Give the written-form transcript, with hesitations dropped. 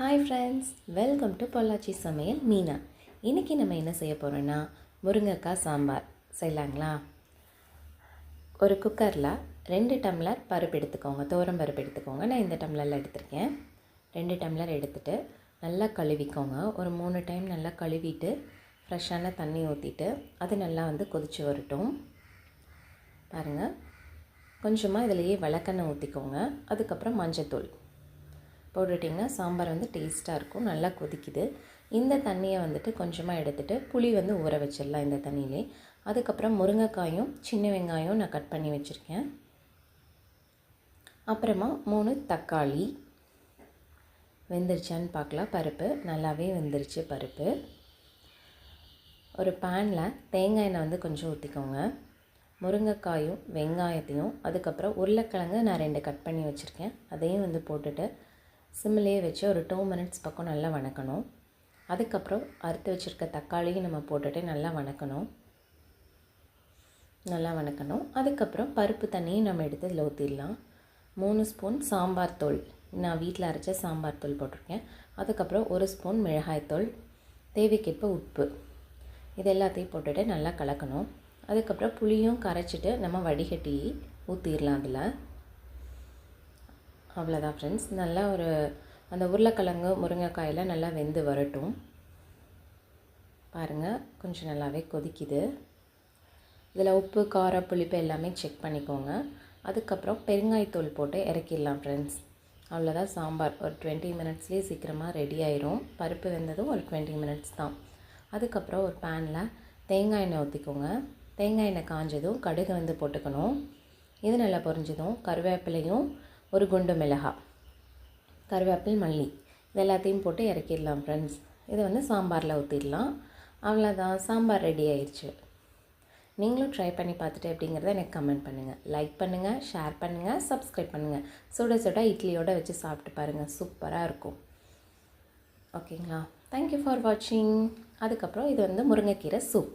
Hi friends, welcome to Pollachi சமையல் மீனா. இன்றைக்கி நம்ம என்ன செய்ய போகிறோன்னா முருங்கைக்காய் சாம்பார் செய்யலாங்களா. ஒரு குக்கரில் 2 டம்ளர் பருப்பு எடுத்துக்கோங்க, துவரம் பருப்பு எடுத்துக்கோங்க. நான் இந்த டம்ளரில் எடுத்திருக்கேன். 2 டம்ளர் எடுத்துகிட்டு நல்லா கழுவிக்கோங்க. ஒரு 3 டைம் நல்லா கழுவிட்டு ஃப்ரெஷ்ஷான தண்ணி ஊற்றிட்டு அது நல்லா கொதித்து வரட்டும். பாருங்கள், கொஞ்சமாக இதிலையே விளக்கெண்ணெய் ஊற்றிக்கோங்க. அதுக்கப்புறம் மஞ்சத்தூள் போட்டுட்டிங்கன்னா சாம்பார் டேஸ்ட்டாக இருக்கும். நல்லா கொதிக்குது. இந்த தண்ணியை கொஞ்சமாக எடுத்துகிட்டு புளி ஊற வச்சிடலாம் இந்த தண்ணியிலே. அதுக்கப்புறம் முருங்கைக்காயும் சின்ன வெங்காயம் நான் கட் பண்ணி வச்சுருக்கேன். அப்புறமா 3 தக்காளி. வெந்துருச்சான்னு பார்க்கலாம். பருப்பு நல்லாவே வெந்துருச்சு. பருப்பு ஒரு பேனில் தேங்காய் எண்ணெய் கொஞ்சம் ஊற்றிக்கோங்க. முருங்கைக்காயும் வெங்காயத்தையும் அதுக்கப்புறம் உருளைக்கிழங்கு நான் 2 கட் பண்ணி வச்சுருக்கேன், அதையும் போட்டுட்டு சிம்மிலேயே வச்சு ஒரு 2 மினிட்ஸ் பக்கம் நல்லா வணக்கணும். அதுக்கப்புறம் அறுத்து வச்சுருக்க தக்காளியும் நம்ம போட்டுட்டு நல்லா வணக்கணும். அதுக்கப்புறம் பருப்பு தண்ணியும் நம்ம எடுத்து இதில் ஊற்றிடலாம். 3 ஸ்பூன் சாம்பார் தூள், நான் வீட்டில் அரைச்ச சாம்பார் தூள் போட்டிருக்கேன். அதுக்கப்புறம் 1 ஸ்பூன் மிளகாய்த்தூள், தேவைக்கேற்ப உப்பு, இது எல்லாத்தையும் போட்டுட்டு நல்லா கலக்கணும். அதுக்கப்புறம் புளியும் கரைச்சிட்டு நம்ம வடிகட்டி ஊற்றிடலாம் அதில். அவ்வளோதான் ஃப்ரெண்ட்ஸ். நல்லா அந்த உருளைக்கிழங்கு முருங்கைக்காயில் நல்லா வெந்து வரட்டும். பாருங்கள், கொஞ்சம் நல்லாவே கொதிக்குது. இதில் உப்பு காரம் புளிப்பு எல்லாமே செக் பண்ணிக்கோங்க. அதுக்கப்புறம் பெருங்காயத்தூள் போட்டு இறக்கிடலாம் ஃப்ரெண்ட்ஸ். அவ்வளோதான். சாம்பார் ஒரு 20 மினிட்ஸ்லேயே சீக்கிரமாக ரெடி ஆயிரும். பருப்பு வெந்ததும் ஒரு 20 மினிட்ஸ் தான். அதுக்கப்புறம் ஒரு பேனில் தேங்காய் எண்ணெய் ஊற்றிக்கோங்க. தேங்காய் எண்ணெய் காஞ்சதும் கடுகு போட்டுக்கணும். இது நல்லா பொரிஞ்சதும் கருவேப்பிலையும் ஒரு குண்டு மிளகாய், கருவேப்பில், மல்லி, இது எல்லாத்தையும் போட்டு இறக்கிடலாம் ஃப்ரெண்ட்ஸ். இது சாம்பாரில் ஊற்றிடலாம். அவ்வளோதான், சாம்பார் ரெடி ஆயிடுச்சு. நீங்களும் ட்ரை பண்ணி பார்த்துட்டு எப்படிங்கிறத எனக்கு கமெண்ட் பண்ணுங்கள். லைக் பண்ணுங்கள், ஷேர் பண்ணுங்கள், சப்ஸ்கிரைப் பண்ணுங்கள். சுட சுட இட்லியோடு வச்சு சாப்பிட்டு பாருங்கள், சூப்பராக இருக்கும். ஓகேங்களா? தேங்க்யூ ஃபார் வாட்சிங். அதுக்கப்புறம் இது முருங்கைக்கீரை சூப்.